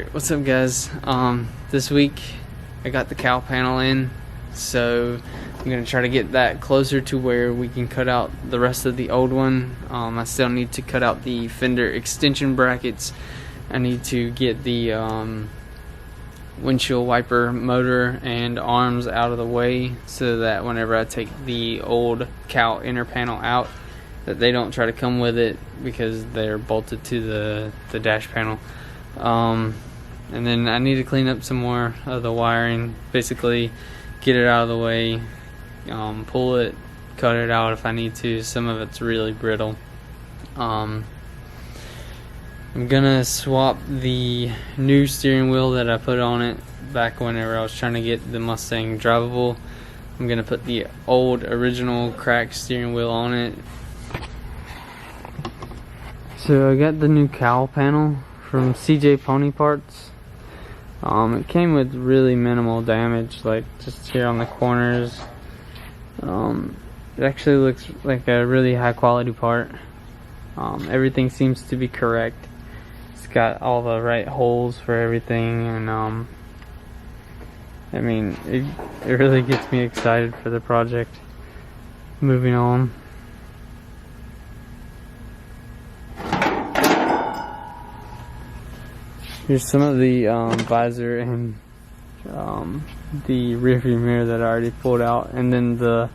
Alright, what's up guys? This week I got the cowl panel in, so I'm going to try to get that closer to where we can cut out the rest of the old one. I still need to cut out the fender extension brackets. I need to get the windshield wiper motor and arms out of the way so that whenever I take the old cowl inner panel out, that they don't try to come with it because they're bolted to the dash panel. And then I need to clean up some more of the wiring, basically get it out of the way, pull it, cut it out if I need to. Some of it's really brittle. I'm gonna swap the new steering wheel that I put on it back whenever I was trying to get the Mustang drivable. I'm gonna put the old original cracked steering wheel on it. So I got the new cowl panel from CJ Pony Parts. It came with really minimal damage, like just here on the corners. It actually looks like a really high quality part. Everything seems to be correct. It's got all the right holes for everything, and I mean, it really gets me excited for the project. Moving on. Here's some of the visor and the rearview mirror that I already pulled out, and then the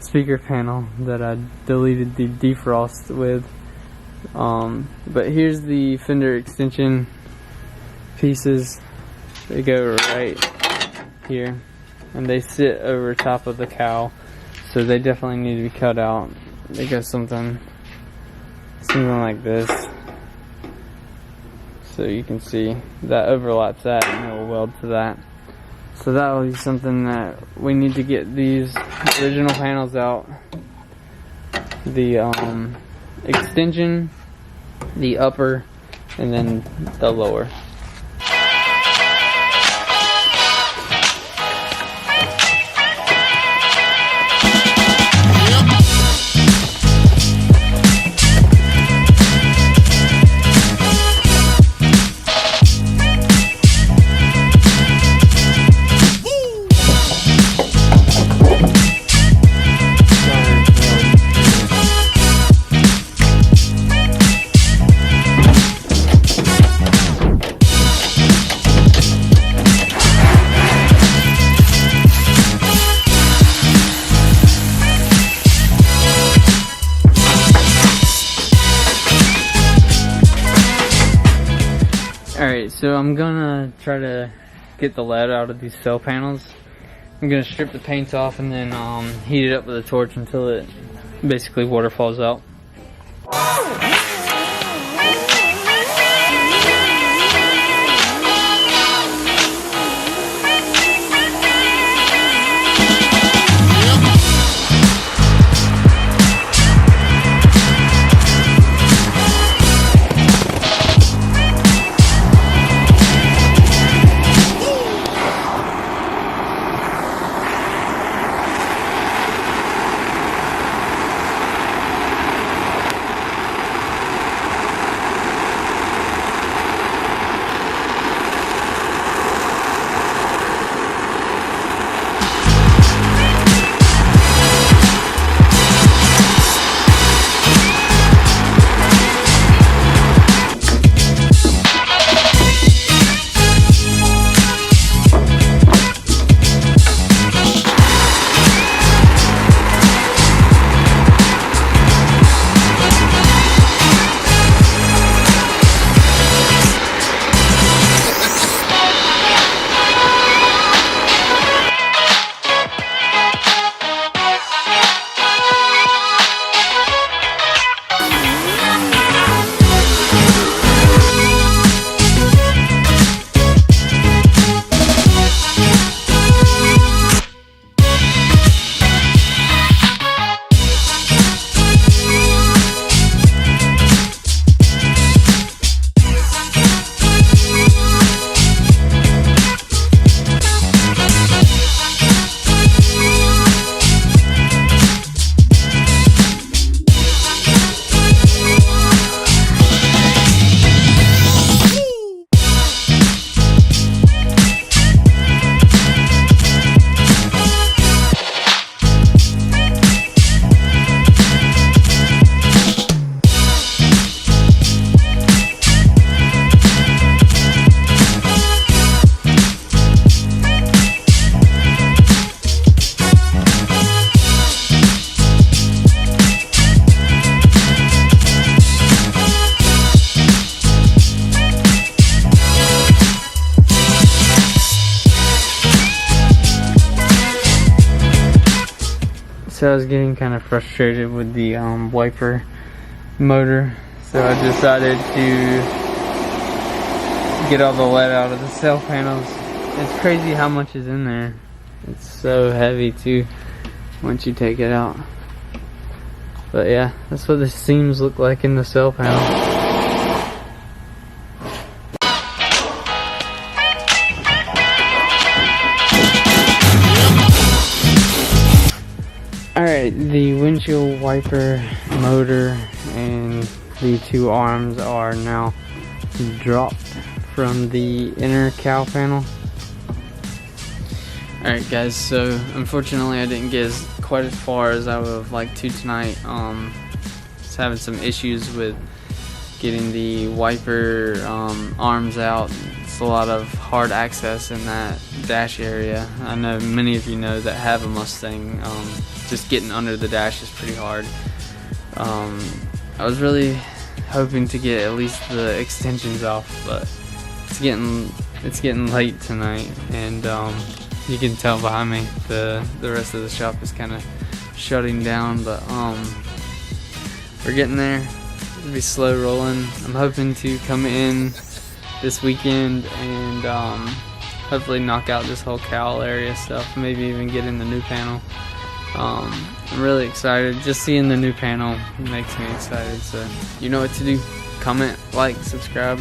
speaker panel that I deleted the defrost with. But here's the fender extension pieces. They go right here, and they sit over top of the cowl, so they definitely need to be cut out. They go something like this. So you can see that overlaps that, and it will weld to that. So that will be something that we need to get these original panels out. The extension, the upper, and then the lower. Alright, so I'm gonna try to get the lead out of these cell panels. I'm gonna strip the paint off and then heat it up with a torch until it basically water falls out. So I was getting kind of frustrated with the wiper motor, so I decided to get all the lead out of the cell panels. It's crazy how much is in there. It's so heavy too once you take it out. But yeah, that's what the seams look like in the cell panel. Alright, the windshield wiper motor and the two arms are now dropped from the inner cowl panel. Alright guys, so unfortunately I didn't get quite as far as I would have liked to tonight. Just having some issues with getting the wiper arms out. It's a lot of hard access in that dash area. I know many of you know that have a Mustang. Just getting under the dash is pretty hard. I was really hoping to get at least the extensions off, but it's getting late tonight, and you can tell behind me the rest of the shop is kind of shutting down. But we're getting there. It'll be slow rolling. I'm hoping to come in this weekend and hopefully knock out this whole cowl area stuff. Maybe even get in the new panel. I'm really excited. Just seeing the new panel makes me excited. So you know what to do. Comment, like, subscribe.